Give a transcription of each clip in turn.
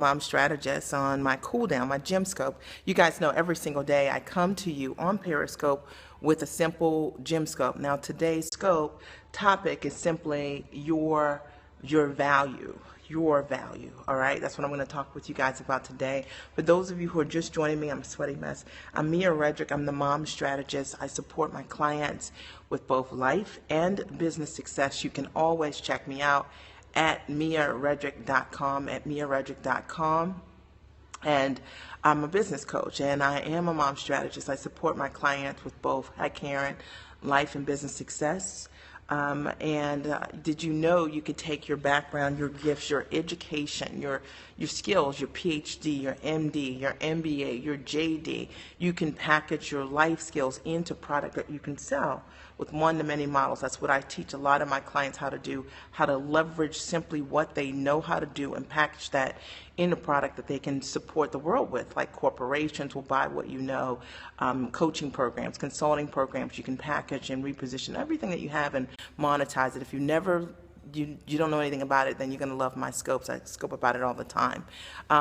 Mom strategist on my cool down, my gym scope. You guys know every single day I come to you on Periscope with a simple gym scope. Now today's scope topic is simply your value. Your value. All right, that's what I'm going to talk with you guys about today. For those of you who are just joining me, I'm a sweaty mess. I'm Mia Redrick. I'm the mom strategist. I support my clients with both life and business success. You can always check me out at miaredrick.com, at miaredrick.com. And I'm a business coach and I am a mom strategist. I support my clients with both, hi Karen, life and business success. Did you know you could take your background, your gifts, your education, your skills, your PhD, your MD, your MBA, your JD, you can package your life skills into product that you can sell with one-to-many models. That's what I teach a lot of my clients how to do, how to leverage simply what they know how to do and package that in a product that they can support the world with. Like corporations will buy what you know, coaching programs, consulting programs, you can package and reposition everything that you have and monetize it. If you don't know anything about it, then you're going to love my scopes. I scope about it all the time.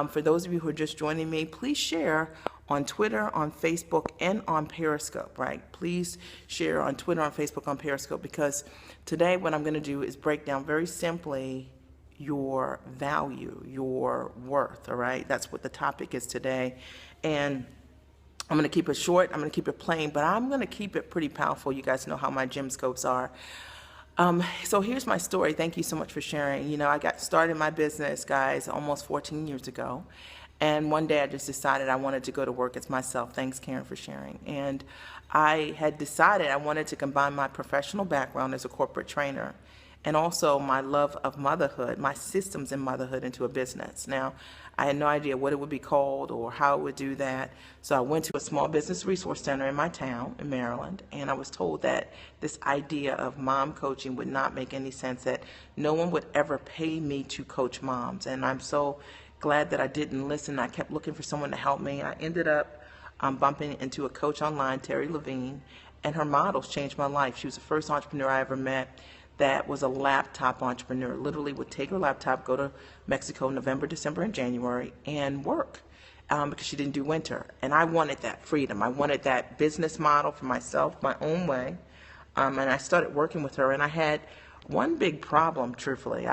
For those of you who are just joining me, please share on Twitter, on Facebook, and on Periscope, right? Please share on Twitter, on Facebook, on Periscope, because today what I'm going to do is break down very simply your value, your worth, all right? That's what the topic is today. And I'm going to keep it short, I'm going to keep it plain, but I'm going to keep it pretty powerful. You guys know how my gym scopes are. So here's my story. Thank you so much for sharing. You know, I got started in my business, guys, almost 14 years ago. And one day I just decided I wanted to go to work as myself. Thanks, Karen, for sharing. And I had decided I wanted to combine my professional background as a corporate trainer and also my love of motherhood, my systems in motherhood, into a business. Now, I had no idea what it would be called or how it would do that. So I went to a small business resource center in my town in Maryland, and I was told that this idea of mom coaching would not make any sense, that no one would ever pay me to coach moms. And I'm so glad that I didn't listen. I kept looking for someone to help me. I ended up bumping into a coach online, Terry Levine, and her models changed my life. She was the first entrepreneur I ever met that was a laptop entrepreneur. Literally would take her laptop, go to Mexico November, December, and January and work because she didn't do winter. And I wanted that freedom. I wanted that business model for myself, my own way. And I started working with her, and I had one big problem, truthfully.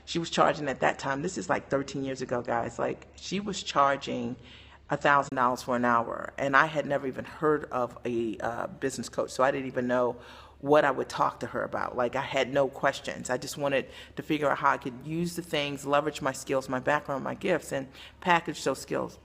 She was charging at that time, this is like 13 years ago, guys, like she was charging $1,000 for an hour, and I had never even heard of a business coach, so I didn't even know what I would talk to her about. Like, I had no questions. I just wanted to figure out how I could use the things, leverage my skills, my background, my gifts, and package those skills.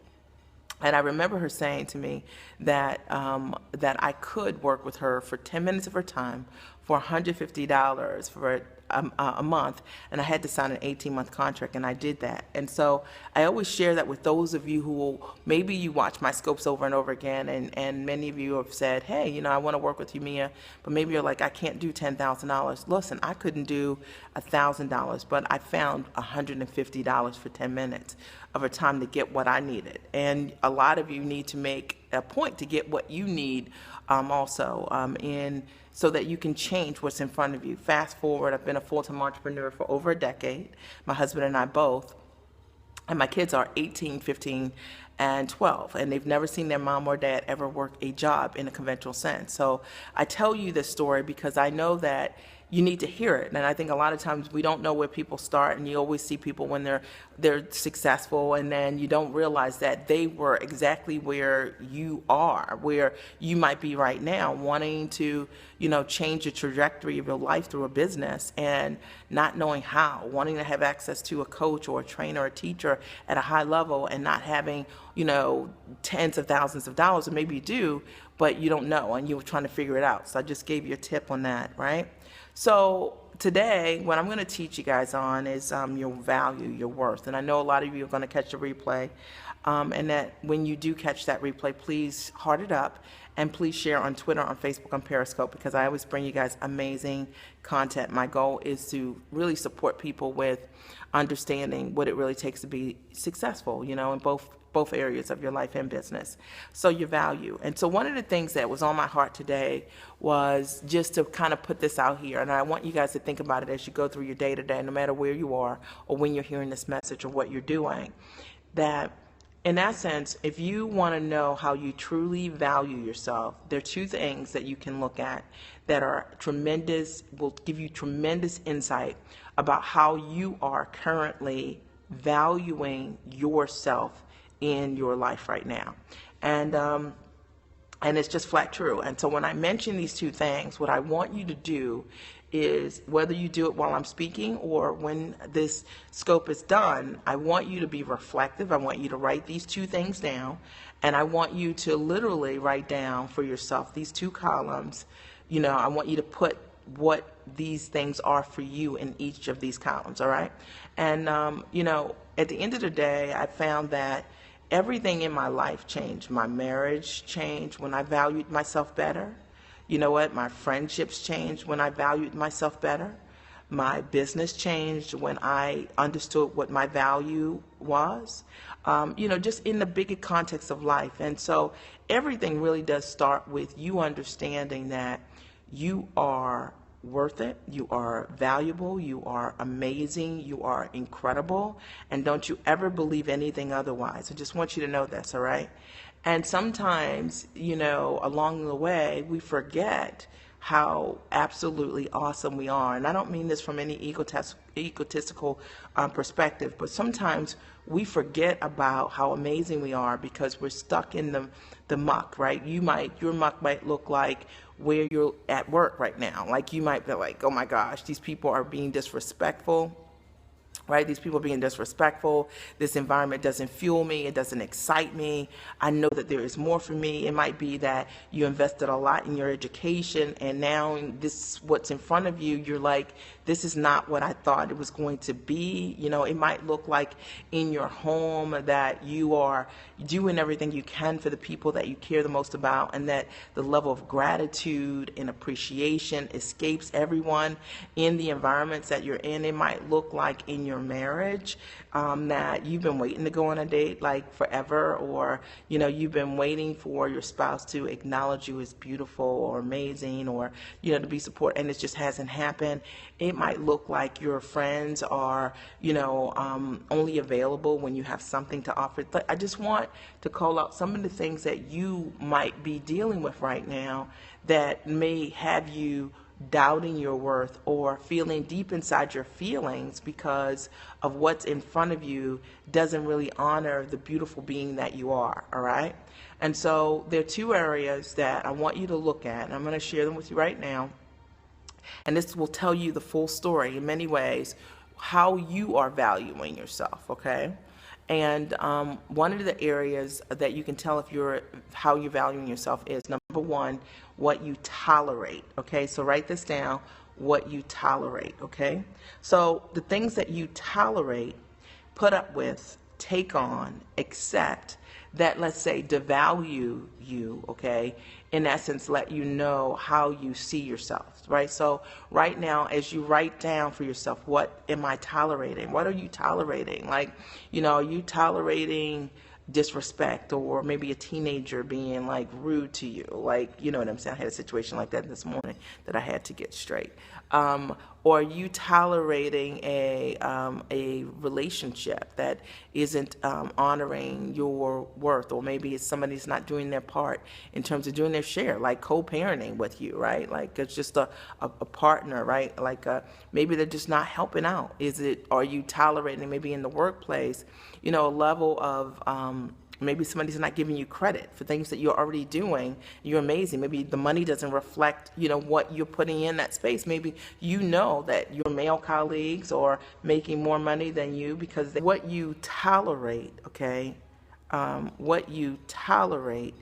And I remember her saying to me that I could work with her for 10 minutes of her time for $150 for a month, and I had to sign an 18-month contract, and I did that. And so I always share that with those of you who maybe you watch my scopes over and over again, and many of you have said, hey, you know, I want to work with you, Mia, but maybe you're like, I can't do $10,000. Listen, I couldn't do $1,000, but I found $150 for 10 minutes of her time to get what I needed. And a lot of you need to make a point to get what you need so that you can change what's in front of you. Fast forward, I've been a full-time entrepreneur for over a decade, my husband and I both, and my kids are 18, 15, and 12, and they've never seen their mom or dad ever work a job in a conventional sense. So I tell you this story because I know that you need to hear it. And I think a lot of times we don't know where people start, and you always see people when they're successful, and then you don't realize that they were exactly where you are, where you might be right now, wanting to, you know, change the trajectory of your life through a business and not knowing how, wanting to have access to a coach or a trainer or a teacher at a high level and not having, you know, tens of thousands of dollars, or maybe you do, but you don't know, and you're trying to figure it out. So I just gave you a tip on that, right? So today, what I'm going to teach you guys on is your value, your worth. And I know a lot of you are going to catch the replay, and that when you do catch that replay, please heart it up, and please share on Twitter, on Facebook, on Periscope, because I always bring you guys amazing content. My goal is to really support people with understanding what it really takes to be successful, you know, in both areas of your life and business. So your value. And so one of the things that was on my heart today was just to kind of put this out here. And I want you guys to think about it as you go through your day to day, no matter where you are or when you're hearing this message or what you're doing. that in essence, if you want to know how you truly value yourself, there are two things that you can look at that are tremendous, will give you tremendous insight about how you are currently valuing yourself in your life right now. And it's just flat true. And so when I mention these two things, what I want you to do is, whether you do it while I'm speaking or when this scope is done, I want you to be reflective. I want you to write these two things down. And I want you to literally write down for yourself these two columns. I want you to put what these things are for you in each of these columns, all right? And, at the end of the day, I found that everything in my life changed. My marriage changed when I valued myself better. You know what? My friendships changed when I valued myself better. My business changed when I understood what my value was, just in the bigger context of life. And so everything really does start with you understanding that you are worth it, you are valuable, you are amazing, you are incredible, and don't you ever believe anything otherwise. I just want you to know this, all right? And sometimes, along the way, we forget how absolutely awesome we are. And I don't mean this from any egotistical perspective, but sometimes we forget about how amazing we are because we're stuck in the muck, right? Your muck might look like where you're at work right now. Like you might be like, oh my gosh, these people are being disrespectful. Right? These people being disrespectful. This environment doesn't fuel me. It doesn't excite me. I know that there is more for me. It might be that you invested a lot in your education and now this, what's in front of you, you're like, this is not what I thought it was going to be. It might look like in your home that you are doing everything you can for the people that you care the most about, and that the level of gratitude and appreciation escapes everyone in the environments that you're in. It might look like in your marriage that you've been waiting to go on a date like forever, or you've been waiting for your spouse to acknowledge you as beautiful or amazing, or to be supported, and it just hasn't happened. It might look like your friends are only available when you have something to offer. But I just want to call out some of the things that you might be dealing with right now that may have you doubting your worth or feeling deep inside your feelings because of what's in front of you doesn't really honor the beautiful being that you are, all right? And so there are two areas that I want you to look at, and I'm going to share them with you right now. And this will tell you the full story in many ways, how you are valuing yourself, okay? And one of the areas that you can tell how you're valuing yourself is, number one, what you tolerate, okay? So write this down, what you tolerate, okay? So the things that you tolerate, put up with, take on, accept, that, let's say, devalue you, okay? In essence, let you know how you see yourself, right? So right now, as you write down for yourself, what am I tolerating? What are you tolerating? Like, are you tolerating disrespect, or maybe a teenager being like rude to you? Like, you know what I'm saying? I had a situation like that this morning that I had to get straight. Or are you tolerating a relationship that isn't honoring your worth, or maybe it's somebody's not doing their part in terms of doing their share, like co-parenting with you, right? Like it's just a partner, right? Like maybe they're just not helping out. Are you tolerating maybe in the workplace, a level of maybe somebody's not giving you credit for things that you're already doing. You're amazing. Maybe the money doesn't reflect, what you're putting in that space. Maybe that your male colleagues are making more money than you because what you tolerate, okay? What you tolerate,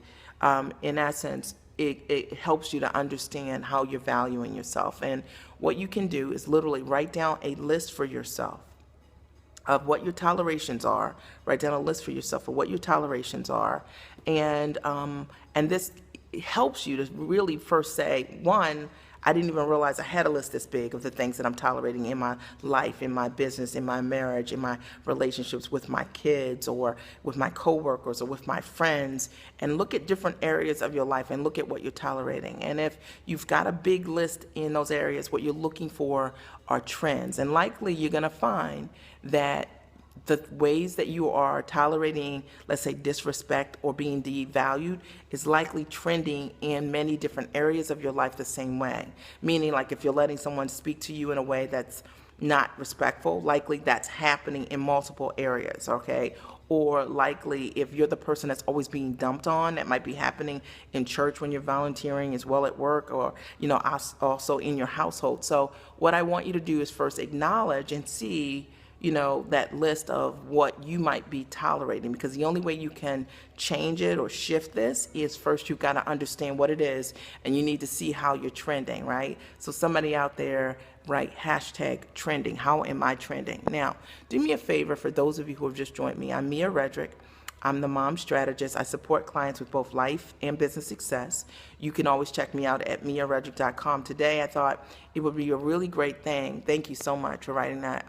in essence, it helps you to understand how you're valuing yourself. And what you can do is literally write down a list for yourself of what your tolerations are. Write down a list for yourself of what your tolerations are, and this helps you to really first say, one, I didn't even realize I had a list this big of the things that I'm tolerating in my life, in my business, in my marriage, in my relationships with my kids, or with my coworkers, or with my friends, and look at different areas of your life and look at what you're tolerating. And if you've got a big list in those areas, what you're looking for are trends, and likely you're going to find that the ways that you are tolerating, let's say, disrespect or being devalued is likely trending in many different areas of your life the same way. Meaning, like, if you're letting someone speak to you in a way that's not respectful, likely that's happening in multiple areas, okay? Or likely if you're the person that's always being dumped on, that might be happening in church when you're volunteering, as well at work, or, also in your household. So what I want you to do is first acknowledge and see, that list of what you might be tolerating, because the only way you can change it or shift this is first you've got to understand what it is, and you need to see how you're trending, right? So somebody out there, right, hashtag trending. How am I trending? Now, do me a favor, for those of you who have just joined me, I'm Mia Redrick. I'm the mom strategist. I support clients with both life and business success. You can always check me out at miaredrick.com. Today, I thought it would be a really great thing. Thank you so much for writing that.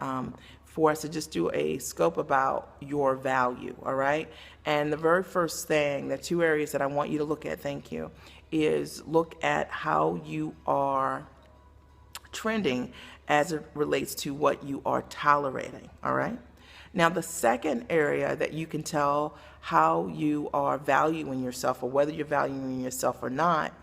For us to just do a scope about your value, all right? And the very first thing, the two areas that I want you to look at, thank you, is look at how you are trending as it relates to what you are tolerating, all right? Now, the second area that you can tell how you are valuing yourself, or whether you're valuing yourself or not,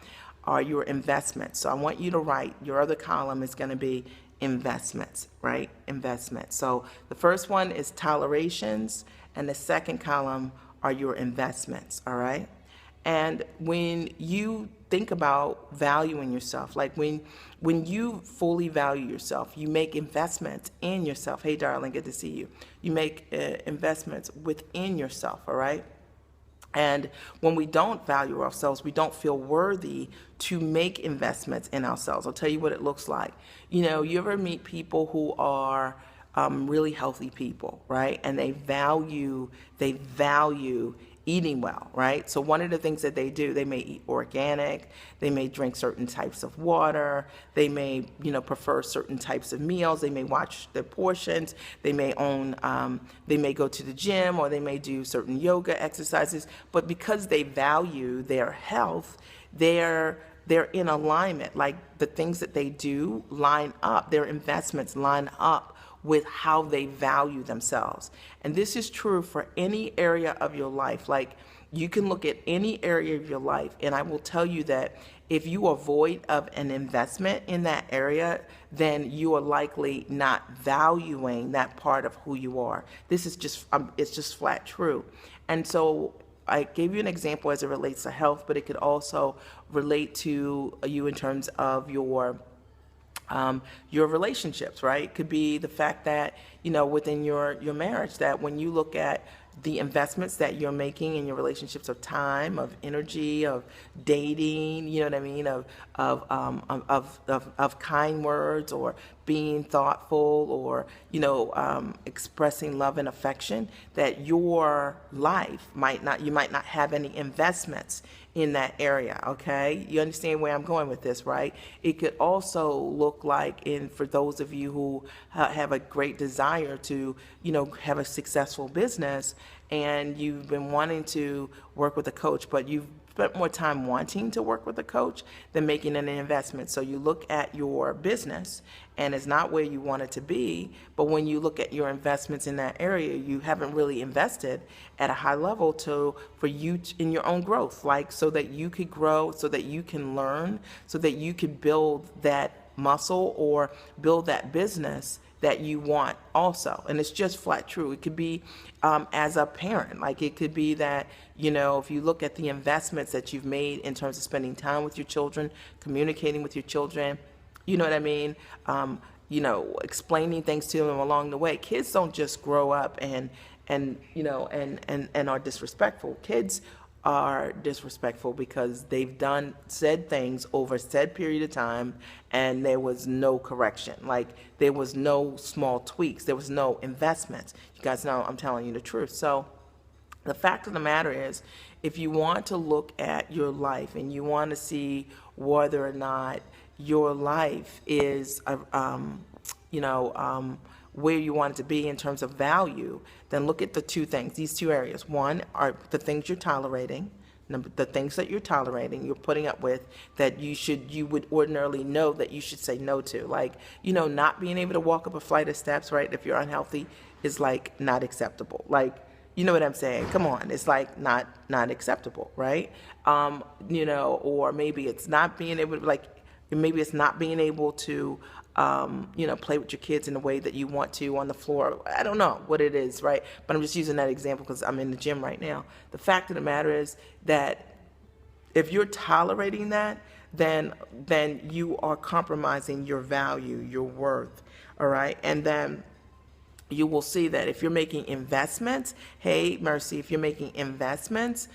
are your investments. So I want you to write, your other column is going to be investments, right? Investments. So the first one is tolerations, and the second column are your investments, all right? And when you think about valuing yourself, like when you fully value yourself, you make investments in yourself. Hey, darling, good to see you. You make investments within yourself, all right? And when we don't value ourselves, we don't feel worthy to make investments in ourselves. I'll tell you what it looks like. You ever meet people who are really healthy people, right? And they value eating well, right? So one of the things that they do, they may eat organic, they may drink certain types of water, they may, prefer certain types of meals, they may watch their portions, they may they may go to the gym, or they may do certain yoga exercises, but because they value their health, they're in alignment. Like, the things that they do line up, their investments line up with how they value themselves. And this is true for any area of your life. Like, you can look at any area of your life, and I will tell you that if you are void of an investment in that area, then you are likely not valuing that part of who you are. This is just, it's just flat true. And so I gave you an example as it relates to health, but it could also relate to you in terms of your relationships, right? It could be the fact that, within your marriage, that when you look at the investments that you're making in your relationships, of time, of energy, of dating, you know what I mean, of kind words, or being thoughtful, or expressing love and affection, that your life you might not have any investments in that area. Okay, you understand where I'm going with this, right? It could also look like, for those of you who have a great desire to have a successful business, and you've been wanting to work with a coach, but you've spent more time wanting to work with a coach than making an investment. So you look at your business, and it's not where you want it to be, but when you look at your investments in that area, you haven't really invested at a high level for you in your own growth, like, so that you could grow, so that you can learn, so that you could build that muscle or build that business that you want also. And it's just flat true. It could be as a parent, like, it could be that, if you look at the investments that you've made in terms of spending time with your children, communicating with your children, you know what I mean? Explaining things to them along the way. Kids don't just grow up and are disrespectful. Kids are disrespectful because they've said things over said period of time, and there was no correction. Like, there was no small tweaks. There was no investments. You guys know I'm telling you the truth. So the fact of the matter is, if you want to look at your life and you want to see whether or not your life is, where you want it to be in terms of value, then look at the two things, these two areas. One are the things you're tolerating. The things that you're tolerating, you're putting up with, that you would ordinarily know that you should say no to. Like, not being able to walk up a flight of steps, right? If you're unhealthy, is like not acceptable. Like, you know what I'm saying? Come on, it's like not acceptable, right? Or maybe it's not being able to, maybe it's not being able to, play with your kids in the way that you want to on the floor. I don't know what it is, right? But I'm just using that example because I'm in the gym right now. The fact of the matter is that if you're tolerating that, then you are compromising your value, your worth, all right? And then you will see that if you're making investments, hey, Mercy, if you're making investments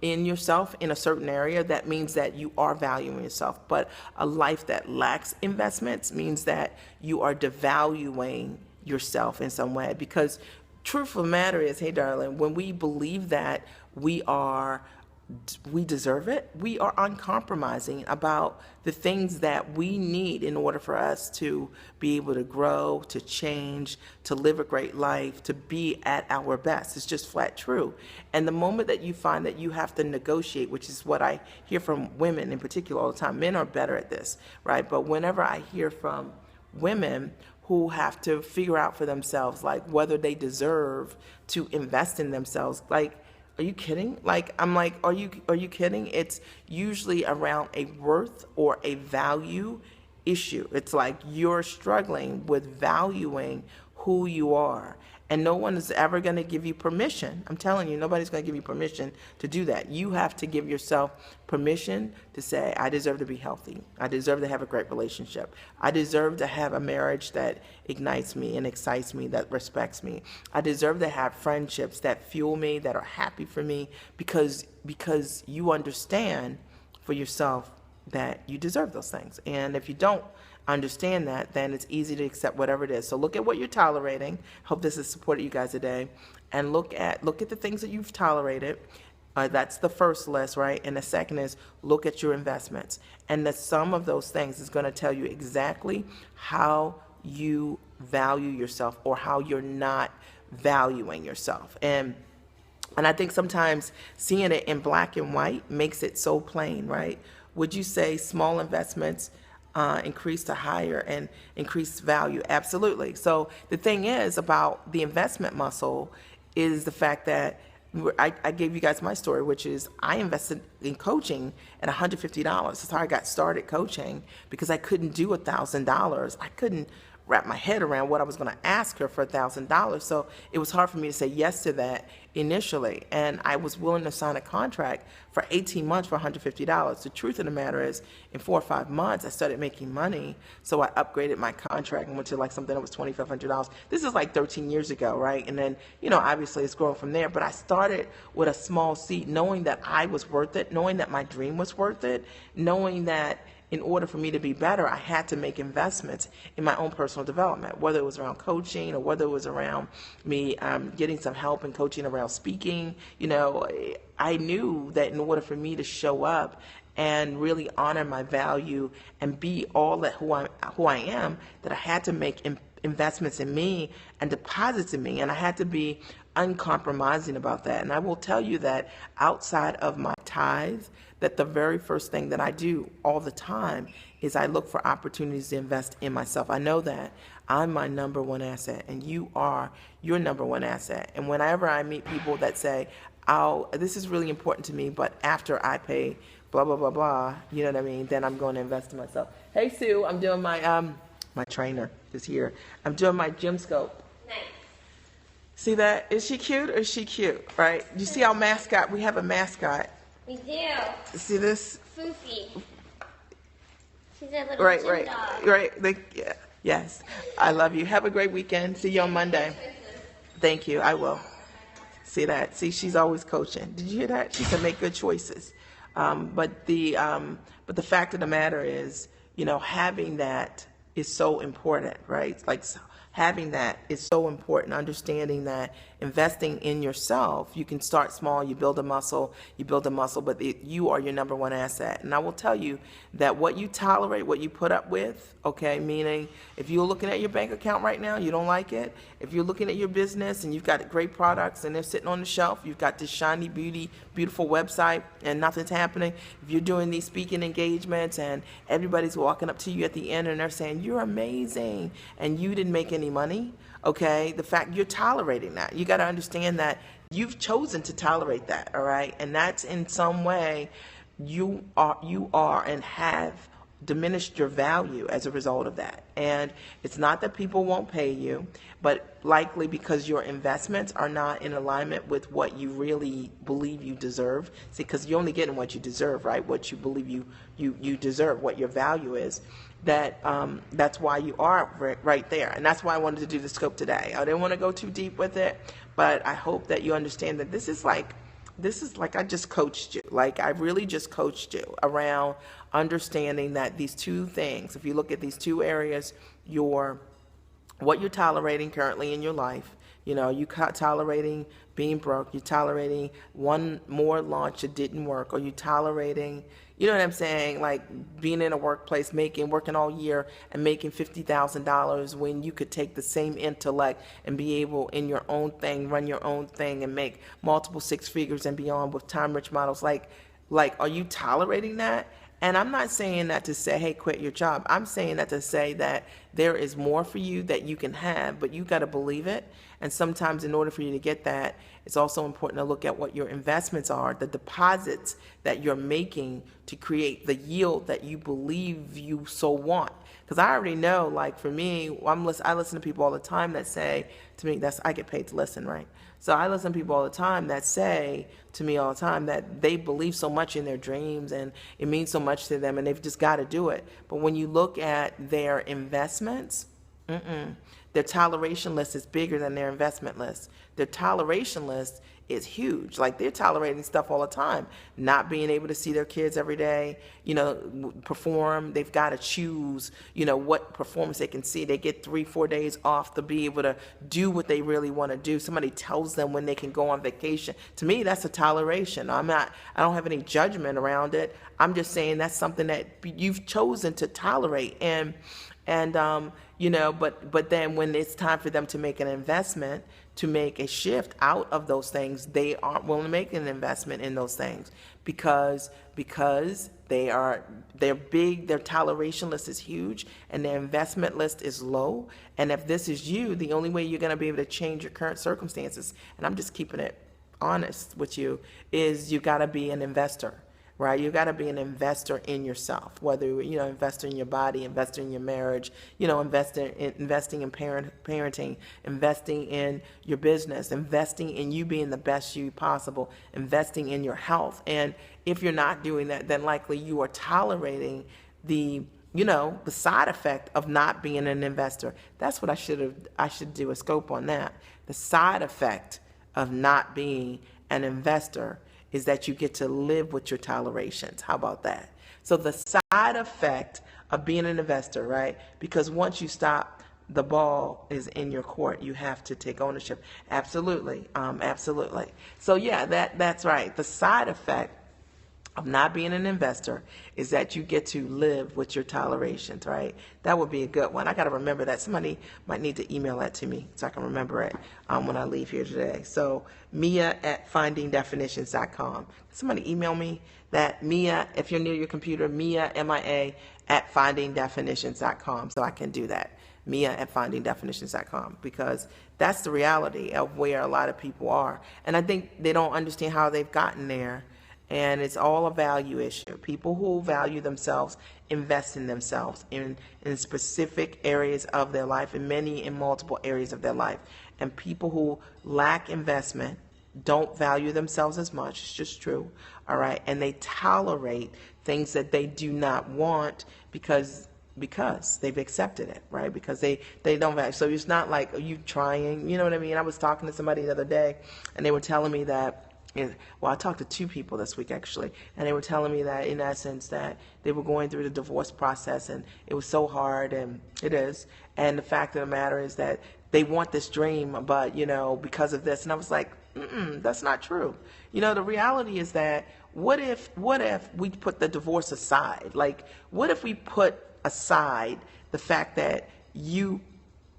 in yourself in a certain area, that means that you are valuing yourself. But a life that lacks investments means that you are devaluing yourself in some way. Because truth of the matter is, hey, darling, when we believe that we deserve it, we are uncompromising about the things that we need in order for us to be able to grow, to change, to live a great life, to be at our best. It's just flat true. And the moment that you find that you have to negotiate, which is what I hear from women in particular all the time, men are better at this, right? But whenever I hear from women who have to figure out for themselves, like, whether they deserve to invest in themselves, like, are you kidding? Like, I'm like, are you kidding? It's usually around a worth or a value issue. It's like you're struggling with valuing who you are. And no one is ever going to give you permission. I'm telling you, nobody's going to give you permission to do that. You have to give yourself permission to say, I deserve to be healthy. I deserve to have a great relationship. I deserve to have a marriage that ignites me and excites me, that respects me. I deserve to have friendships that fuel me, that are happy for me, because you understand for yourself that you deserve those things. And if you don't understand that, then it's easy to accept whatever it is. So look at what you're tolerating. Hope this has supported you guys today. And look at the things that you've tolerated. That's the first list, right? And the second is look at your investments. And the sum of those things is going to tell you exactly how you value yourself or how you're not valuing yourself. And I think sometimes seeing it in black and white makes it so plain, right? Would you say small investments increase to higher and increase value? Absolutely. So the thing is about the investment muscle is the fact that I gave you guys my story, which is I invested in coaching at $150. That's how I got started coaching, because I couldn't do $1,000. I couldn't wrap my head around what I was going to ask her for $1,000. So it was hard for me to say yes to that initially. And I was willing to sign a contract for 18 months for $150. The truth of the matter is, in 4 or 5 months, I started making money. So I upgraded my contract and went to like something that was $2,500. This is like 13 years ago, right? And then, obviously it's growing from there. But I started with a small seed, knowing that I was worth it, knowing that my dream was worth it, knowing that in order for me to be better, I had to make investments in my own personal development, whether it was around coaching or whether it was around me getting some help and coaching around speaking. I knew that in order for me to show up and really honor my value and be all that who I am, that I had to make investments in me and deposits in me, and I had to be uncompromising about that. And I will tell you that outside of my tithes, that the very first thing that I do all the time is I look for opportunities to invest in myself. I know that I'm my number one asset, and you are your number one asset. And whenever I meet people that say, this is really important to me, but after I pay blah, blah, blah, blah, you know what I mean, then I'm going to invest in myself. Hey, Sue, I'm doing my trainer is here. I'm doing my gym scope. Nice. See that? Is she cute or is she cute, right? You see our mascot? We have a mascot. We do. See this? Foofy. She's a little Right, gym right, dog. right. Yeah. Yes. I love you. Have a great weekend. See you on Monday. Thank you. I will. See that? See, she's always coaching. Did you hear that? She can make good choices. But the fact of the matter is, having that is so important, right? Like having that is so important. Understanding that investing in yourself, you can start small, you build a muscle, but you are your number one asset. And I will tell you that what you tolerate, what you put up with, okay, meaning if you're looking at your bank account right now, you don't like it. If you're looking at your business and you've got great products and they're sitting on the shelf, you've got this shiny, beautiful website and nothing's happening. If you're doing these speaking engagements and everybody's walking up to you at the end and they're saying, you're amazing, and you didn't make any money, okay, the fact you're tolerating that, you got to understand that you've chosen to tolerate that, all right? And that's in some way you are and have diminished your value as a result of that. And it's not that people won't pay you, but likely because your investments are not in alignment with what you really believe you deserve. See, because you're only getting what you deserve, right? What you believe you deserve, what your value is. That's why you are right there. And that's why I wanted to do the scope today. I didn't want to go too deep with it, but I hope that you understand that this is like I just coached you. Like I really just coached you around understanding that these two things, if you look at these two areas, what you're tolerating currently in your life, you tolerating being broke, you're tolerating one more launch that didn't work, or you tolerating, you know what I'm saying, like being in a workplace working all year and making $50,000 when you could take the same intellect and be able in your own thing, run your own thing and make multiple six figures and beyond with time-rich models. Like, are you tolerating that? And I'm not saying that to say, hey, quit your job. I'm saying that to say that there is more for you that you can have, but you got to believe it. And sometimes in order for you to get that, it's also important to look at what your investments are, the deposits that you're making to create the yield that you believe you so want. Because I already know, like for me, I listen to people all the time that say to me, I get paid to listen, right? So I listen to people all the time that say to me all the time that they believe so much in their dreams and it means so much to them and they've just got to do it. But when you look at their investments, their toleration list is bigger than their investment list. Their toleration list is huge. Like they're tolerating stuff all the time, not being able to see their kids every day, perform. They've got to choose, what performance they can see. They get 3-4 days off to be able to do what they really want to do. Somebody tells them when they can go on vacation. To me, that's a toleration. I don't have any judgment around it. I'm just saying that's something that you've chosen to tolerate. But then when it's time for them to make an investment, to make a shift out of those things, they aren't willing to make an investment in those things because they're big, their toleration list is huge, and their investment list is low. And if this is you, the only way you're going to be able to change your current circumstances, and I'm just keeping it honest with you, is you got to be an investor. Right? You got to be an investor in yourself, whether, investor in your body, investor in your marriage, investing in parenting, investing in your business, investing in you being the best you possible, investing in your health. And if you're not doing that, then likely you are tolerating the side effect of not being an investor. That's what I should do a scope on that. The side effect of not being an investor is that you get to live with your tolerations. How about that? So the side effect of being an investor, right? Because once you stop, the ball is in your court. You have to take ownership. Absolutely. Absolutely. So yeah, that's right. The side effect of not being an investor is that you get to live with your tolerations, right? That would be a good one. I got to remember that. Somebody might need to email that to me so I can remember it when I leave here today. So Mia@findingdefinitions.com. Somebody email me that. Mia, if you're near your computer, Mia, MIA, @findingdefinitions.com, so I can do that. Mia@findingdefinitions.com, because that's the reality of where a lot of people are. And I think they don't understand how they've gotten there. And it's all a value issue. People who value themselves invest in themselves in specific areas of their life, and many in multiple areas of their life. And people who lack investment don't value themselves as much. It's just true. All right. And they tolerate things that they do not want because they've accepted it, right? Because they don't value. So it's not like, are you trying? You know what I mean? I was talking to somebody the other day and they were telling me that, well, I talked to 2 people this week actually, and they were telling me that in essence that they were going through the divorce process and it was so hard, and it is. And the fact of the matter is that they want this dream, but, because of this. And I was like, that's not true. The reality is that what if we put the divorce aside? Like, what if we put aside the fact that you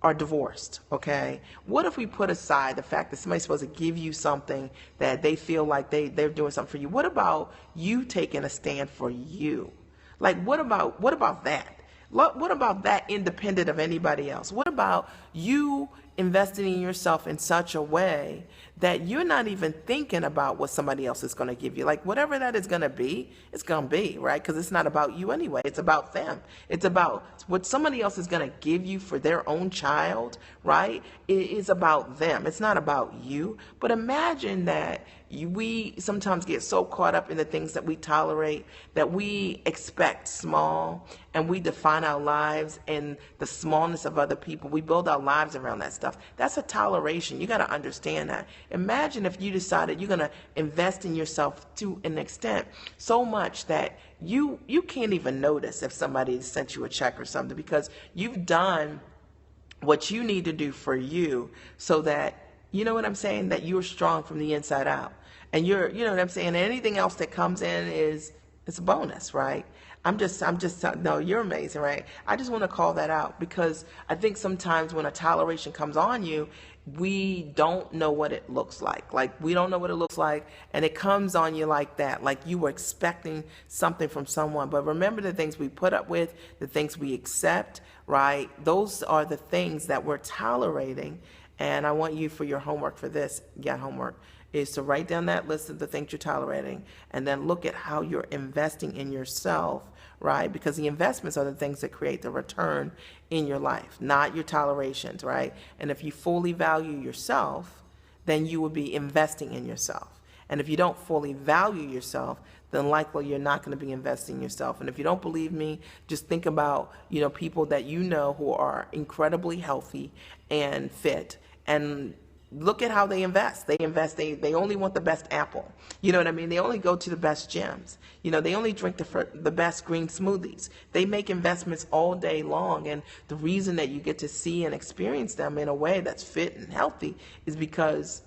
are divorced, okay? What if we put aside the fact that somebody's supposed to give you something that they feel like they're doing something for you? What about you taking a stand for you? Like, what about that? What about that independent of anybody else? What about you investing in yourself in such a way that you're not even thinking about what somebody else is going to give you? Like, whatever that is going to be, it's going to be, right? Because it's not about you anyway. It's about them. It's about what somebody else is going to give you for their own child, right? It is about them. It's not about you. But imagine that we sometimes get so caught up in the things that we tolerate, that we expect small, and we define our lives in the smallness of other people. We build our lives around that stuff. That's a toleration. You got to understand that. Imagine if you decided you're going to invest in yourself to an extent so much that you can't even notice if somebody sent you a check or something, because you've done what you need to do for you, so that, you know what I'm saying, that you're strong from the inside out. And you know what I'm saying? And anything else that comes in is a bonus, right? No, you're amazing, right? I just want to call that out, because I think sometimes when a toleration comes on you, we don't know what it looks like. Like, we don't know what it looks like, and it comes on you like that, like you were expecting something from someone. But remember, the things we put up with, the things we accept, right? Those are the things that we're tolerating. And I want you, for your homework for this, homework, is to write down that list of the things you're tolerating, and then look at how you're investing in yourself, right? Because the investments are the things that create the return in your life, not your tolerations, right? And if you fully value yourself, then you will be investing in yourself. And if you don't fully value yourself, then likely you're not going to be investing in yourself. And if you don't believe me, just think about, people that who are incredibly healthy and fit, and look at how they invest. They only want the best apple. You know what I mean? They only go to the best gyms. They only drink the best green smoothies. They make investments all day long. And the reason that you get to see and experience them in a way that's fit and healthy is because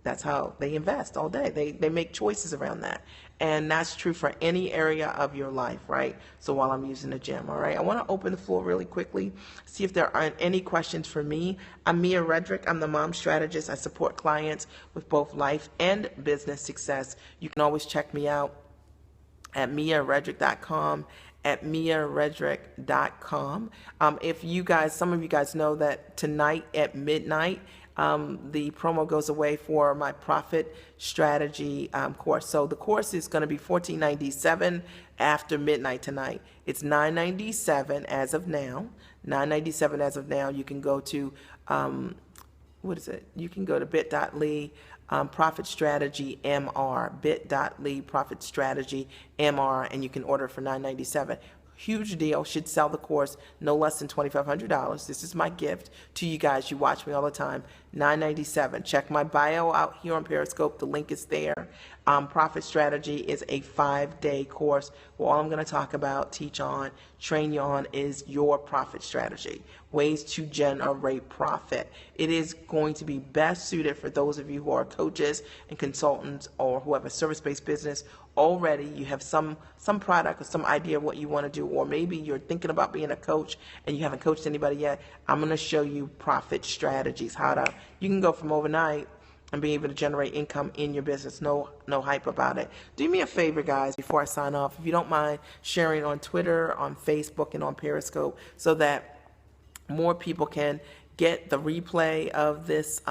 that's how they invest all day. They make choices around that. And that's true for any area of your life, right? So while I'm using the gym, all right? I want to open the floor really quickly, see if there aren't any questions for me. I'm Mia Redrick. I'm the mom strategist. I support clients with both life and business success. You can always check me out at miaredrick.com, at miaredrick.com. If some of you guys know that tonight at midnight, the promo goes away for my profit strategy course. So the course is going to be $14.97 after midnight tonight. It's $9.97 as of now. $9.97 as of now. You can go to You can go to bit.ly profit strategy MR, bit.ly profit strategy MR, and you can order for $9.97. Huge deal. Should sell the course no less than $2,500. This is my gift to you guys. You watch me all the time. $9.97. Check my bio out here on Periscope. The link is there. Profit Strategy is a 5-day course where all I'm going to talk about, teach on, train you on is your profit strategy, ways to generate profit. It is going to be best suited for those of you who are coaches and consultants, or who have a service-based business already. You have some product or some idea of what you want to do, or maybe you're thinking about being a coach and you haven't coached anybody yet. I'm going to show you profit strategies, you can go from overnight and be able to generate income in your business. No hype about it. Do me a favor, guys, before I sign off, if you don't mind sharing on Twitter, on Facebook, and on Periscope, so that more people can get the replay of this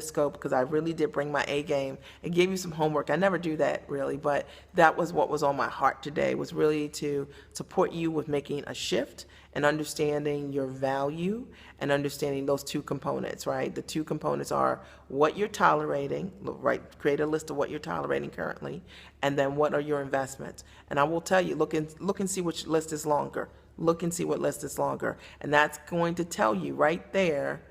scope, because I really did bring my A game and gave you some homework. I never do that really, but that was what was on my heart today, was really to support you with making a shift and understanding your value and understanding those two components, right? The two components are what you're tolerating, right? Create a list of what you're tolerating currently, and then what are your investments. And I will tell you, look and see which list is longer. Look and see what list is longer. And that's going to tell you right there,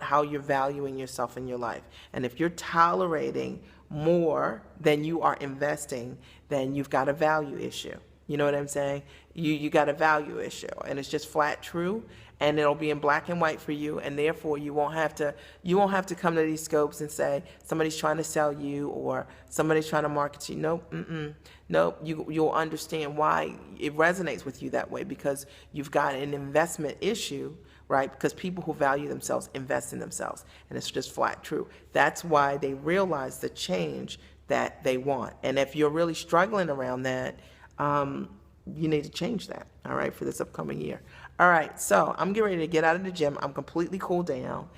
how you're valuing yourself in your life. And if you're tolerating more than you are investing, then you've got a value issue. You know what I'm saying? You got a value issue, and it's just flat true. and it'll be in black and white for you, and therefore you won't have to come to these scopes and say somebody's trying to sell you or somebody's trying to market you. Nope, nope. You'll understand why it resonates with you that way, because you've got an investment issue, right? Because people who value themselves invest in themselves, and it's just flat true. That's why they realize the change that they want. And if you're really struggling around that, you need to change that, all right, for this upcoming year. All right, so I'm getting ready to get out of the gym. I'm completely cooled down,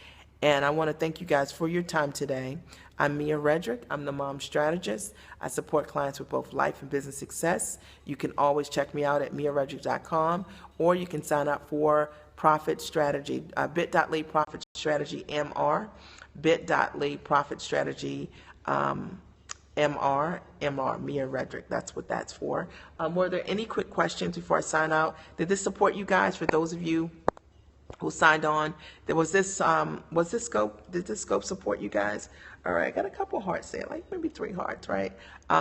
and I want to thank you guys for your time today. I'm Mia Redrick. I'm the mom strategist. I support clients with both life and business success. You can always check me out at miaredrick.com, or you can sign up for Profit Strategy, bit.ly Profit Strategy MR, bit.ly Profit Strategy MR, Mia Redrick. That's what that's for. Were there any quick questions before I sign out? Did this support you guys? For those of you who signed on, did this scope support you guys? All right, I got a couple hearts there, like maybe 3 hearts, right?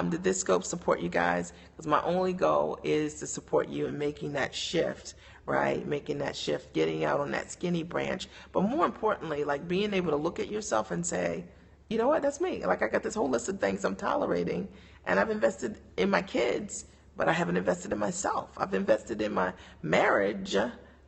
Did this scope support you guys? Because my only goal is to support you in making that shift, right? Making that shift, getting out on that skinny branch. But more importantly, like being able to look at yourself and say, you know what, that's me. Like I got this whole list of things I'm tolerating, and I've invested in my kids, but I haven't invested in myself. I've invested in my marriage,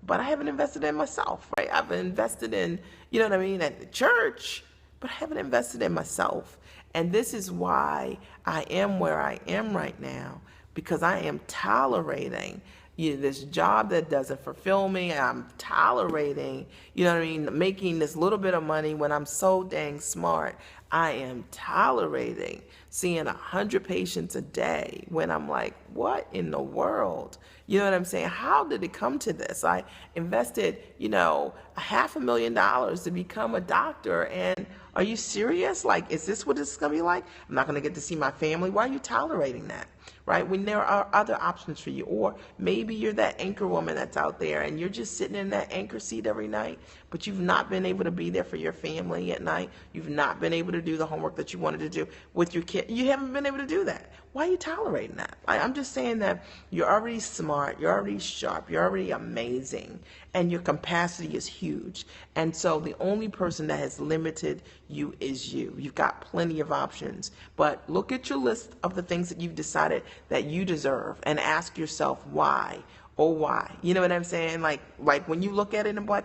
but I haven't invested in myself, right? I've invested in, you know what I mean, at the church, but I haven't invested in myself. And this is why I am where I am right now, because I am tolerating this job that doesn't fulfill me. I'm tolerating, you know what I mean, making this little bit of money when I'm so dang smart. I am tolerating seeing 100 patients a day when I'm like, what in the world? You know what I'm saying? How did it come to this? I invested, $500,000 to become a doctor, and are you serious? Like, is this what it's gonna be like? I'm not gonna get to see my family. Why are you tolerating that? Right? When there are other options for you. Or maybe you're that anchor woman that's out there and you're just sitting in that anchor seat every night, but you've not been able to be there for your family at night. You've not been able to do the homework that you wanted to do with your kid. You haven't been able to do that. Why are you tolerating that? I'm just saying that you're already smart, you're already sharp, you're already amazing, and your capacity is huge. And so the only person that has limited you is you. You've got plenty of options, but look at your list of the things that you've decided that you deserve and ask yourself why. Oh, why? You know what I'm saying? Like when you look at it and why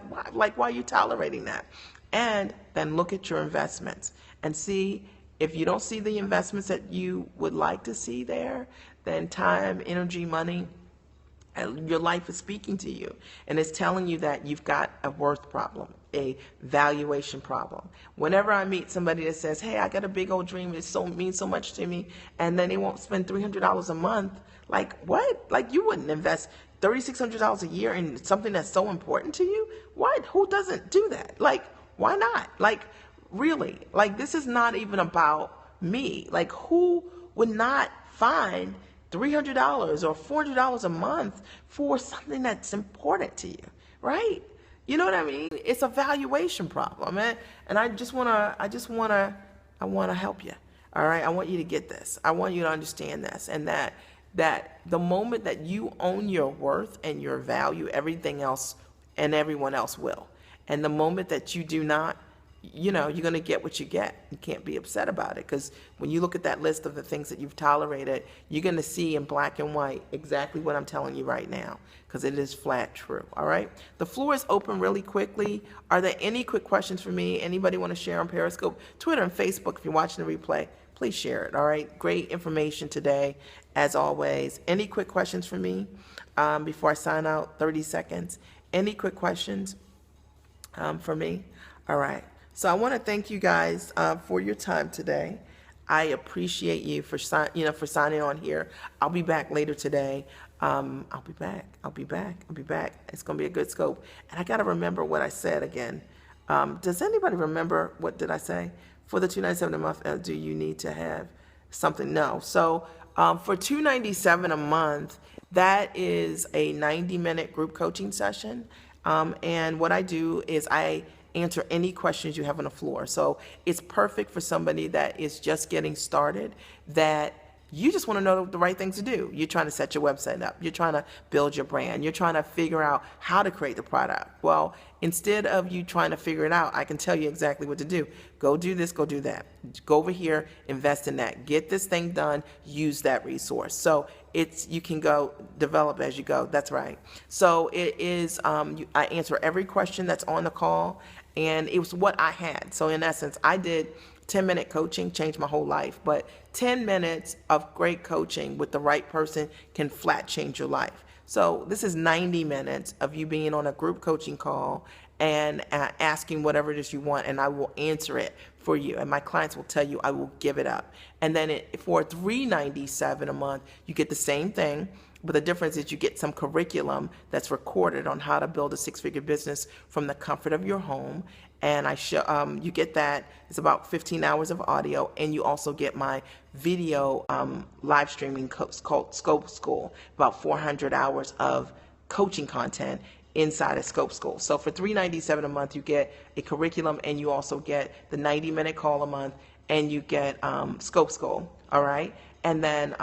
are you tolerating that? And then look at your investments and see if you don't see the investments that you would like to see there, then time, energy, money, your life is speaking to you, and it's telling you that you've got a worth problem, a valuation problem. Whenever I meet somebody that says, hey, I got a big old dream, it means so much to me, and then they won't spend $300 a month, like what? Like you wouldn't invest $3,600 a year in something that's so important to you? What? Who doesn't do that? Like, why not? Like, really? Like, this is not even about me. Like, who would not find $300 or $400 a month for something that's important to you, right? You know what I mean? It's a valuation problem, and I want to help you. All right, I want you to get this. I want you to understand this, and that the moment that you own your worth and your value, everything else and everyone else will. And the moment that you do not, you're going to get what you get. You can't be upset about it, because when you look at that list of the things that you've tolerated, you're going to see in black and white exactly what I'm telling you right now, because it is flat true. All right. The floor is open really quickly. Are there any quick questions for me? Anybody want to share on Periscope, Twitter, and Facebook? If you're watching the replay, please share it. All right. Great information today, as always. Any quick questions for me before I sign out? 30 seconds. Any quick questions for me? All right. So I want to thank you guys for your time today. I appreciate you for signing on here. I'll be back later today. I'll be back. It's going to be a good scope. And I got to remember what I said again. Does anybody remember, what did I say? For the $297 a month, do you need to have something? No. So for $297 a month, that is a 90-minute group coaching session. And what I do is I answer any questions you have on the floor. So it's perfect for somebody that is just getting started, that You just want to know the right things to do. You're trying to set your website up. You're trying to build your brand. You're trying to figure out how to create the product. Well, instead of you trying to figure it out, I can tell you exactly what to do. Go do this, go do that. Go over here, invest in that. Get this thing done, use that resource. So you can go develop as you go. That's right. So it is, I answer every question that's on the call, and it was what I had. So in essence, I did 10-minute coaching, changed my whole life, but 10 minutes of great coaching with the right person can flat change your life. So this is 90 minutes of you being on a group coaching call and asking whatever it is you want, and I will answer it for you. And my clients will tell you I will give it up. And then for $397 a month, you get the same thing, but the difference is you get some curriculum that's recorded on how to build a six-figure business from the comfort of your home. And you get that. It's about 15 hours of audio, and you also get my video live streaming called Scope School, about 400 hours of coaching content inside of Scope School. So for $397 a month, you get a curriculum, and you also get the 90-minute call a month, and you get Scope School. All right, and then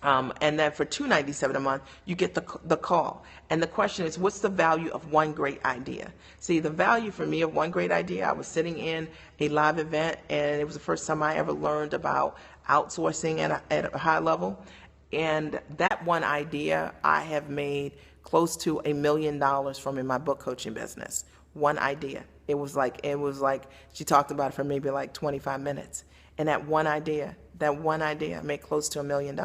for $297 a month, you get the call. And the question is, what's the value of one great idea? See, the value for me of one great idea, I was sitting in a live event, and it was the first time I ever learned about outsourcing at a high level. And that one idea, I have made close to $1 million from in my book coaching business. One idea. It was like she talked about it for maybe like 25 minutes. And that one idea made close to $1 million.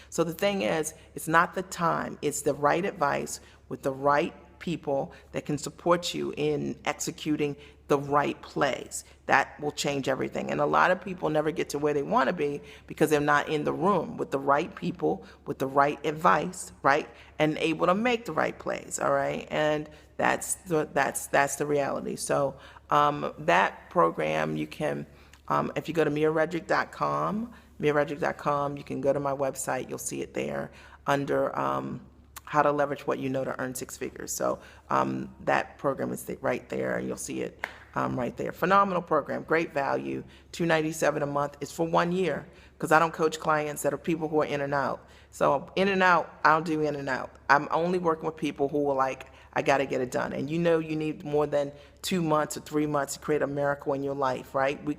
So the thing is, it's not the time, it's the right advice with the right people that can support you in executing the right plays. That will change everything. And a lot of people never get to where they want to be because they're not in the room with the right people, with the right advice, right? And able to make the right plays, all right? And that's the reality. So that program, you can, if you go to Redrick.com, you can go to my website. You'll see it there under how to leverage what you know to earn six figures. So that program is right there, and you'll see it right there. Phenomenal program, great value, $297 a month. It's for 1 year because I don't coach clients that are people who are in and out. So in and out, I'll do in and out. I'm only working with people who are like, I got to get it done. And you need more than 2 months or 3 months to create a miracle in your life, right? You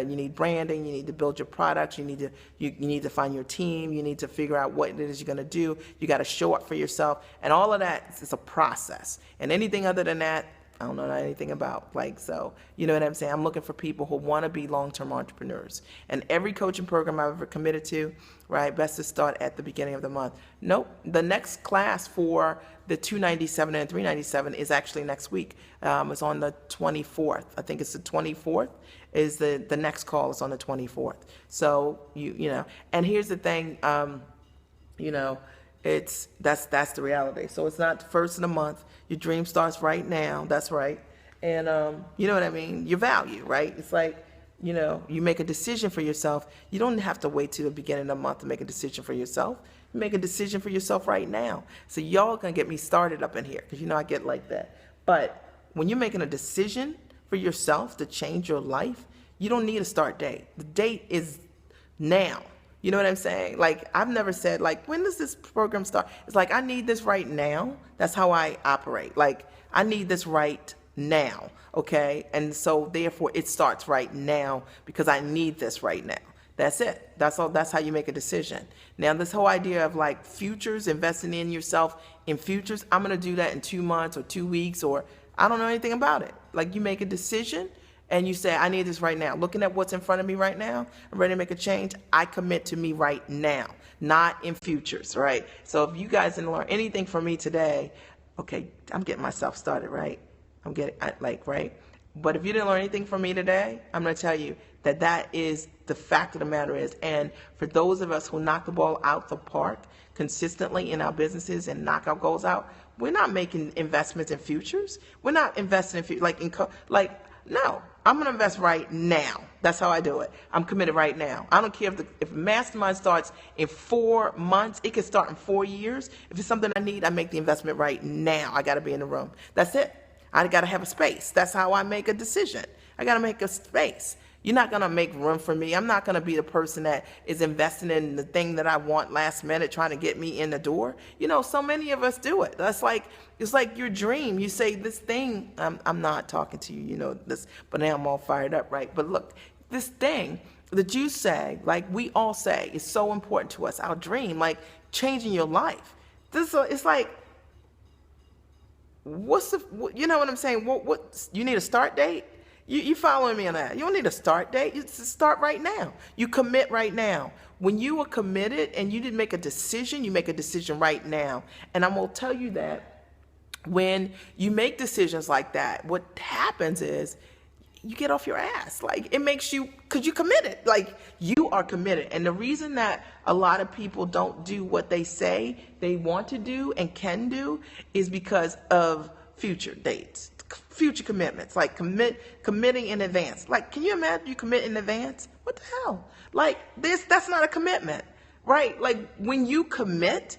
need branding, you need to build your products, you need to find your team, you need to figure out what it is you're going to do. You got to show up for yourself. And all of that is a process. And anything other than that, I don't know anything about. So, you know what I'm saying? I'm looking for people who want to be long-term entrepreneurs. And every coaching program I've ever committed to, right, best to start at the beginning of the month. Nope. The next class for the $297 and $397 is actually next week. It's on the 24th. I think it's the 24th is the next call is on the 24th. So, you know, and here's the thing, that's the reality. So it's not the first of the month. Your dream starts right now. That's right. And you know what I mean? Your value, right? It's like, you make a decision for yourself. You don't have to wait till the beginning of the month to make a decision for yourself. You make a decision for yourself right now. So y'all gonna get me started up in here because I get like that. But when you're making a decision for yourself to change your life, you don't need a start date. The date is now. You know what I'm saying? Like, I've never said, like, when does this program start? It's like, I need this right now. That's how I operate. Like, I need this right now, okay? And so, therefore, it starts right now because I need this right now. That's it. That's all. That's how you make a decision. Now, this whole idea of, like, futures, investing in yourself in futures, I'm going to do that in 2 months or 2 weeks, or I don't know anything about it. Like, you make a decision. And you say, I need this right now. Looking at what's in front of me right now, I'm ready to make a change. I commit to me right now, not in futures, right? So if you guys didn't learn anything from me today, okay, I'm getting myself started, right? Right? But if you didn't learn anything from me today, I'm going to tell you that is the fact of the matter is. And for those of us who knock the ball out the park consistently in our businesses and knock our goals out, we're not making investments in futures. We're not investing in no. I'm going to invest right now. That's how I do it. I'm committed right now. I don't care if mastermind starts in 4 months. It can start in 4 years. If it's something I need, I make the investment right now. I got to be in the room. That's it. I got to have a space. That's how I make a decision. I got to make a space. You're not going to make room for me. I'm not going to be the person that is investing in the thing that I want last minute, trying to get me in the door. So many of us do it. It's like your dream. You say this thing, I'm not talking to you, this, but now I'm all fired up, right? But look, this thing that you say, like we all say, is so important to us. Our dream, like changing your life. It's like, you know what I'm saying? What you need a start date? You following me on that? You don't need a start date. You just start right now. You commit right now. When you are committed and you didn't make a decision, you make a decision right now. And I'm going to tell you that when you make decisions like that, what happens is you get off your ass. Like it makes you, because you committed. Like you are committed. And the reason that a lot of people don't do what they say they want to do and can do is because of future dates. Future commitments, like committing in advance. Like, can you imagine you commit in advance? What the hell? Like that's not a commitment, right? Like when you commit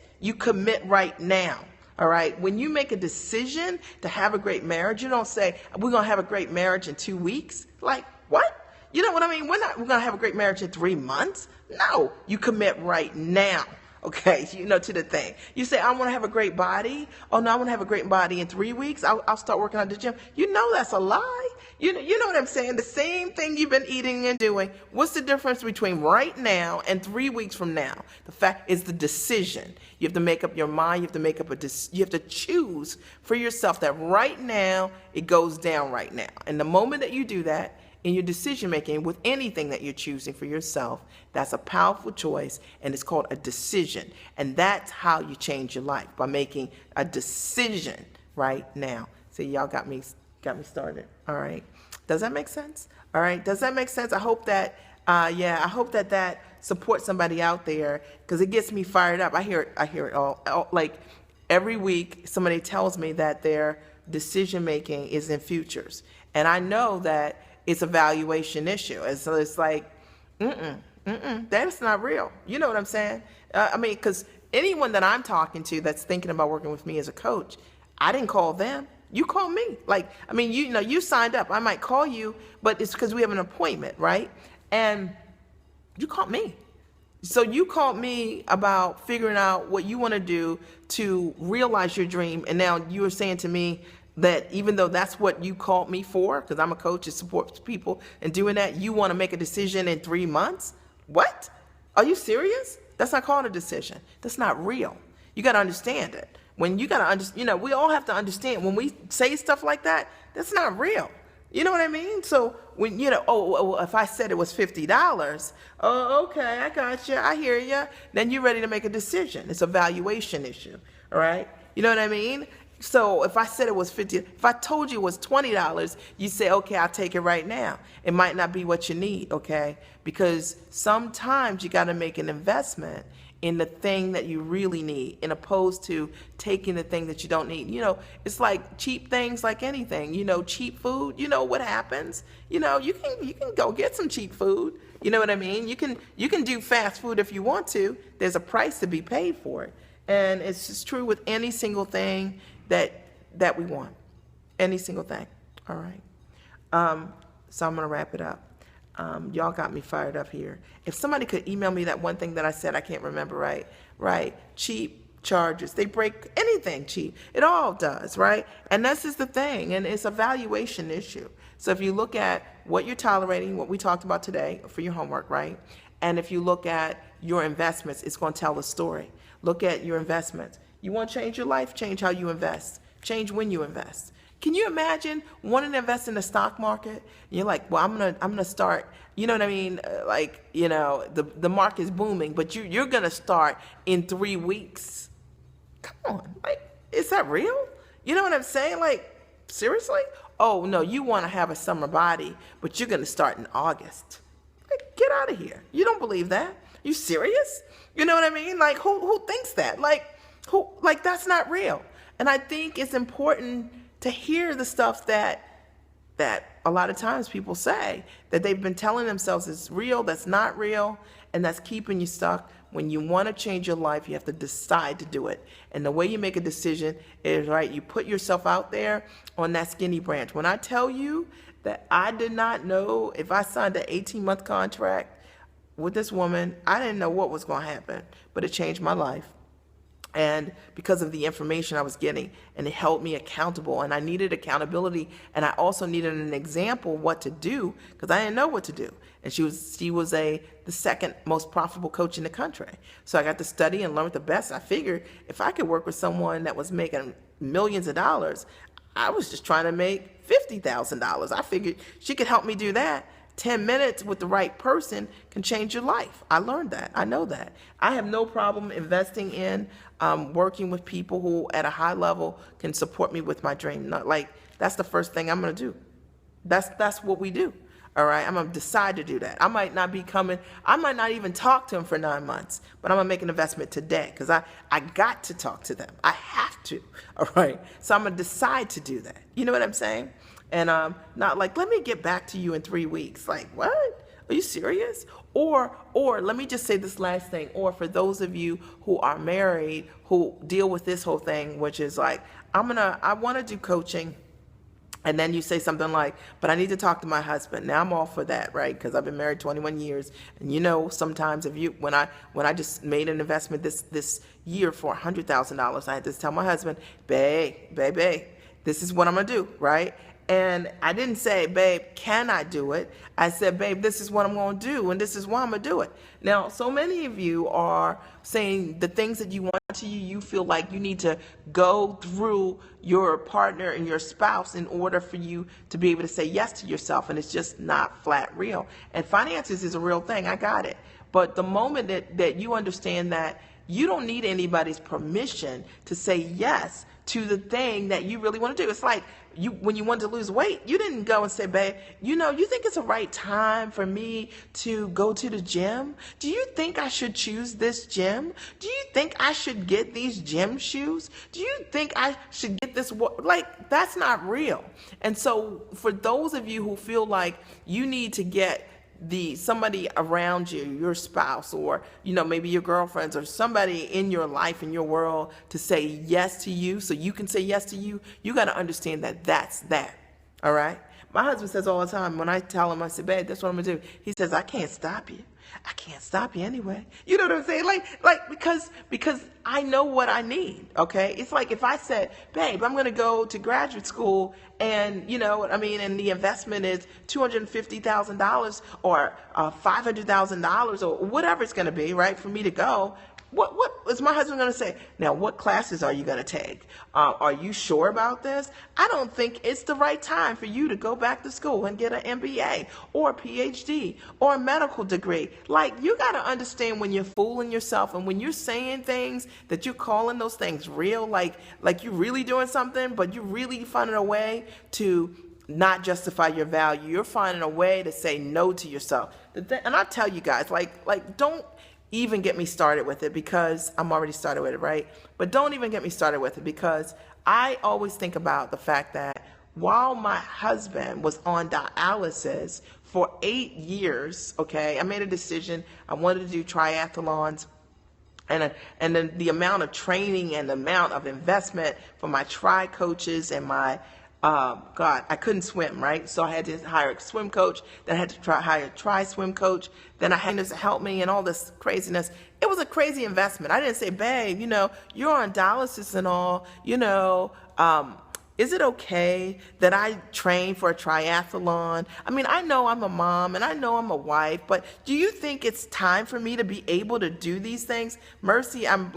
right now. All right. When you make a decision to have a great marriage, you don't say, we're going to have a great marriage in 2 weeks. Like what? You know what I mean? We're going to have a great marriage in 3 months. No, you commit right now. Okay, to the thing. You say, I want to have a great body. Oh, no, I want to have a great body in 3 weeks. I'll start working at the gym. That's a lie. You know what I'm saying? The same thing you've been eating and doing. What's the difference between right now and 3 weeks from now? The fact is the decision. You have to make up your mind. You have to make up you have to choose for yourself that right now it goes down right now. And the moment that you do that, in your decision making with anything that you're choosing for yourself, that's a powerful choice, and it's called a decision. And that's how you change your life, by making a decision right now. See, y'all got me started. All right. Does that make sense? All right. Does that make sense? I hope that I hope that supports somebody out there, because it gets me fired up. I hear it all. Like every week somebody tells me that their decision making is in futures, and I know that it's a valuation issue. And so it's like, that's not real. You know what I'm saying? Because anyone that I'm talking to that's thinking about working with me as a coach, I didn't call them. You called me. You signed up. I might call you, but it's because we have an appointment, right? And you called me. So you called me about figuring out what you want to do to realize your dream. And now you are saying to me that even though that's what you called me for, because I'm a coach that supports people and doing that, you want to make a decision in 3 months? What? Are you serious? That's not called a decision. That's not real. You got to understand it. When you got to understand, we all have to understand when we say stuff like that, that's not real. You know what I mean? So when, if I said it was $50, oh, okay, I got you. I hear you. Then you're ready to make a decision. It's a valuation issue. All right. You know what I mean? So if I said it was $50, if I told you it was $20, you say, okay, I'll take it right now. It might not be what you need, okay? Because sometimes you got to make an investment in the thing that you really need, in opposed to taking the thing that you don't need. It's like cheap things, like anything. Cheap food. What happens? You can go get some cheap food. You know what I mean? You can do fast food if you want to. There's a price to be paid for it, and it's just true with any single thing that we want. Any single thing. All right. So I'm going to wrap it up. Y'all got me fired up here. If somebody could email me that one thing that I said, I can't remember, right? Cheap charges. They break anything cheap. It all does, right? And this is the thing. And it's a valuation issue. So if you look at what you're tolerating, what we talked about today for your homework, right? And if you look at your investments, it's going to tell a story. Look at your investments. You want to change your life? Change how you invest. Change when you invest. Can you imagine wanting to invest in the stock market? You're like, well, I'm gonna start. You know what I mean? The market's booming, but you're gonna start in 3 weeks. Come on, is that real? You know what I'm saying? Seriously? Oh no, you want to have a summer body, but you're gonna start in August. Get out of here. You don't believe that? You serious? You know what I mean? Who thinks that? That's not real. And I think it's important to hear the stuff that a lot of times people say that they've been telling themselves is real, that's not real, and that's keeping you stuck. When you want to change your life, you have to decide to do it. And the way you make a decision is, right, you put yourself out there on that skinny branch. When I tell you that I did not know if I signed an 18-month contract with this woman, I didn't know what was going to happen, but it changed my life. And because of the information I was getting, and it held me accountable, and I needed accountability, and I also needed an example what to do because I didn't know what to do. And she was the second most profitable coach in the country. So I got to study and learn the best. I figured if I could work with someone that was making millions of dollars, I was just trying to make $50,000. I figured she could help me do that. 10 minutes with the right person can change your life. I learned that. I know that. I have no problem investing in working with people who at a high level can support me with my dream. That's the first thing I'm going to do. That's what we do. All right. I'm going to decide to do that. I might not even talk to them for 9 months, but I'm going to make an investment today because I got to talk to them. I have to. All right. So I'm going to decide to do that. You know what I'm saying? And not like, let me get back to you in 3 weeks. Like, what? Are you serious? Or let me just say this last thing. Or for those of you who are married, who deal with this whole thing, which is like, I want to do coaching. And then you say something like, but I need to talk to my husband. Now I'm all for that, right? Because I've been married 21 years. And sometimes when I just made an investment this year for $100,000, I had to tell my husband, babe, this is what I'm going to do, right? And I didn't say, babe, can I do it? I said, babe, this is what I'm going to do, and this is why I'm going to do it. Now, so many of you are saying the things that you want to you feel like you need to go through your partner and your spouse in order for you to be able to say yes to yourself, and it's just not flat real. And finances is a real thing. I got it. But the moment that you understand that you don't need anybody's permission to say yes to the thing that you really want to do. It's like when you wanted to lose weight, you didn't go and say, babe, you think it's the right time for me to go to the gym? Do you think I should choose this gym? Do you think I should get these gym shoes? Do you think I should get this? Like, that's not real. And so for those of you who feel like you need to get somebody around you, your spouse, or maybe your girlfriends, or somebody in your life, in your world, to say yes to you so you can say yes to you, you got to understand that that's that. All right. My husband says all the time, when I tell him, I say, babe, that's what I'm gonna do, he says, I can't stop you. I can't stop you anyway. You know what I'm saying? Like because I know what I need. Okay. It's like if I said, babe, I'm going to go to graduate school, and and the investment is $250,000 or $500,000 or whatever it's going to be, right, for me to go. What is my husband going to say? Now, what classes are you going to take? Are you sure about this? I don't think it's the right time for you to go back to school and get an MBA or a PhD or a medical degree. Like, you got to understand when you're fooling yourself and when you're saying things that you're calling those things real, like you're really doing something, but you're really finding a way to not justify your value. You're finding a way to say no to yourself. And I tell you guys, like don't even get me started with it, because I'm already started with it, right? But don't even get me started with it, because I always think about the fact that while my husband was on dialysis for 8 years, okay, I made a decision. I wanted to do triathlons. And then the amount of training and the amount of investment for my tri coaches and my I couldn't swim, right? So I had to hire a swim coach. Then I had to hire a tri-swim coach. Then I had to help me and all this craziness. It was a crazy investment. I didn't say, babe, you're on dialysis and all, is it okay that I train for a triathlon? I mean, I know I'm a mom and I know I'm a wife, but do you think it's time for me to be able to do these things? Mercy, I'm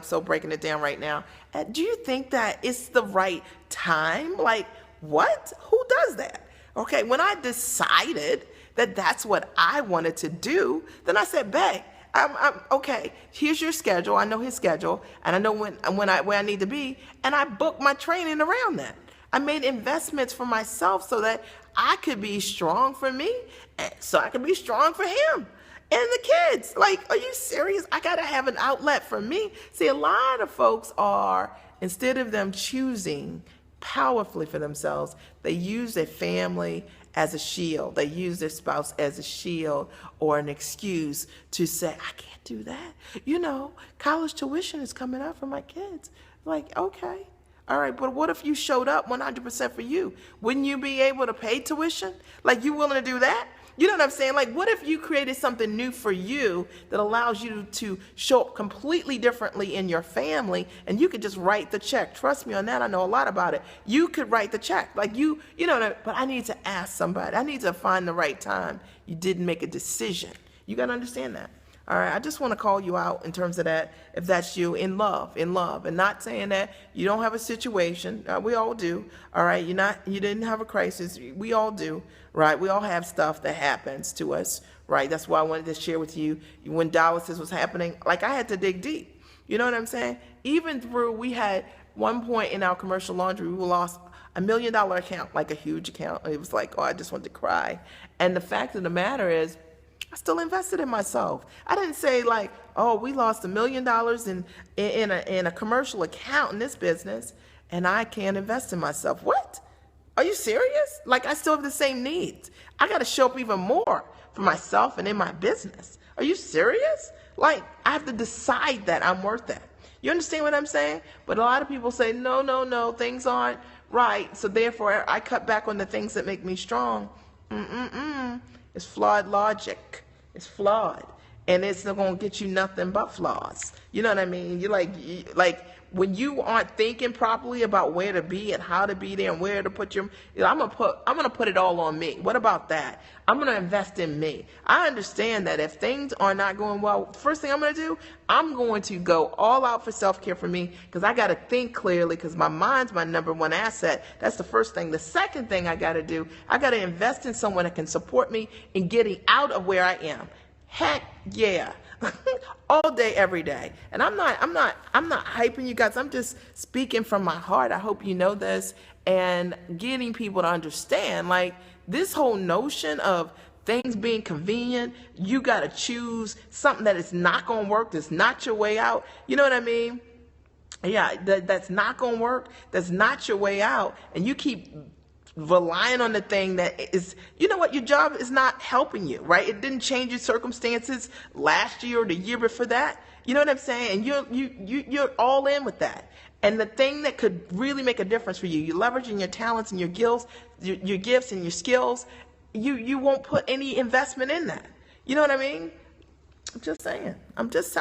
so breaking it down right now. Do you think that it's the right time? Like, what? Who does that? Okay, when I decided that that's what I wanted to do, then I said, babe, I'm okay. Here's your schedule. I know his schedule, and I know where I need to be, and I booked my training around that. I made investments for myself so that I could be strong for me, and so I could be strong for him and the kids. Like, are you serious? I gotta have an outlet for me. See, a lot of folks are, instead of them choosing powerfully for themselves, they use their family as a shield. They use their spouse as a shield or an excuse to say, I can't do that. College tuition is coming up for my kids. Like, okay. All right, but what if you showed up 100% for you? Wouldn't you be able to pay tuition? Like, you willing to do that? You know what I'm saying? Like, what if you created something new for you that allows you to show up completely differently in your family, and you could just write the check? Trust me on that. I know a lot about it. You could write the check. Like, you know, but I need to ask somebody. I need to find the right time. You didn't make a decision. You got to understand that. All right, I just want to call you out in terms of that, if that's you, in love, and not saying that you don't have a situation. We all do. All right, you didn't have a crisis. We all do, right? We all have stuff that happens to us, right? That's why I wanted to share with you when dialysis was happening. Like, I had to dig deep. You know what I'm saying? Even through, we had one point in our commercial laundry, we lost $1 million account, like a huge account. It was like, oh, I just wanted to cry. And the fact of the matter is, I still invested in myself. I didn't say like, oh, we lost $1 million in a commercial account in this business, and I can't invest in myself. What? Are you serious? Like, I still have the same needs. I got to show up even more for myself and in my business. Are you serious? Like, I have to decide that I'm worth that. You understand what I'm saying? But a lot of people say, no, things aren't right, so therefore I cut back on the things that make me strong. It's flawed logic. It's flawed, and it's not going to get you nothing but flaws. You know what I mean? You're like when you aren't thinking properly about where to be and how to be there and where to put your, I'm gonna put it all on me. What about that? I'm gonna invest in me. I understand that if things are not going well, first thing I'm gonna do, I'm going to go all out for self-care for me, because I got to think clearly, because my mind's my number one asset. That's the first thing. The second thing I got to do, I got to invest in someone that can support me in getting out of where I am. Heck yeah. All day, every day. And I'm not hyping you guys. I'm just speaking from my heart. I hope you know this, and getting people to understand, like, this whole notion of things being convenient, you got to choose something that is not going to work, that's not your way out. You know what I mean? Yeah, that's not going to work. That's not your way out. And you keep relying on the thing that is, you know what, your job is not helping you, right? It didn't change your circumstances last year or the year before that. You know what I'm saying? And you're all in with that. And the thing that could really make a difference for you, you're leveraging your talents and your gifts, your gifts and your skills. You won't put any investment in that. You know what I mean? I'm just saying. I'm just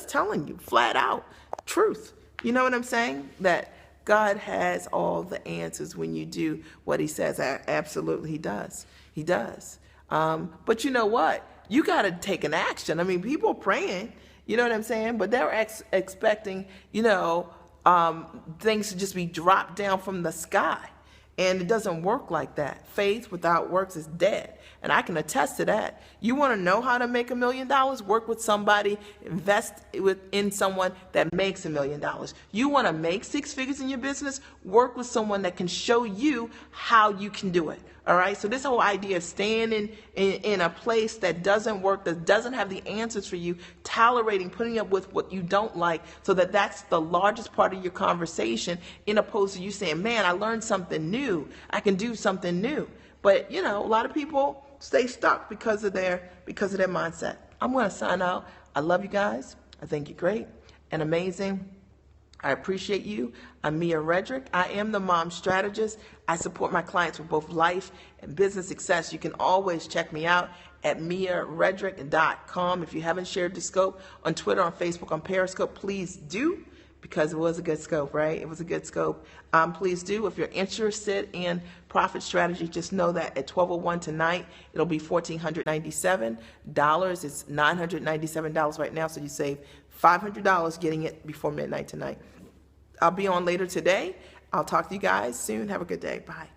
telling you flat out truth. You know what I'm saying? That God has all the answers when you do what he says. Absolutely, he does. He does. But you know what? You got to take an action. I mean, people are praying, you know what I'm saying? But they're expecting, things to just be dropped down from the sky. And it doesn't work like that. Faith without works is dead. And I can attest to that. You want to know how to make $1 million? Work with somebody, invest in someone that makes $1 million. You want to make 6 figures in your business? Work with someone that can show you how you can do it. All right. So this whole idea of staying in a place that doesn't work, that doesn't have the answers for you, tolerating, putting up with what you don't like, so that's the largest part of your conversation, in opposed to you saying, man, I learned something new. I can do something new. But, a lot of people stay stuck because of their mindset. I'm going to sign out. I love you guys. I think you're great and amazing. I appreciate you. I'm Mia Redrick. I am the mom strategist. I support my clients with both life and business success. You can always check me out at miaredrick.com. If you haven't shared the scope on Twitter, on Facebook, on Periscope, please do, because it was a good scope, right? It was a good scope. Please do. If you're interested in profit strategy, just know that at 12:01 tonight, it'll be $1,497. It's $997 right now, so you save $500 getting it before midnight tonight. I'll be on later today. I'll talk to you guys soon. Have a good day. Bye.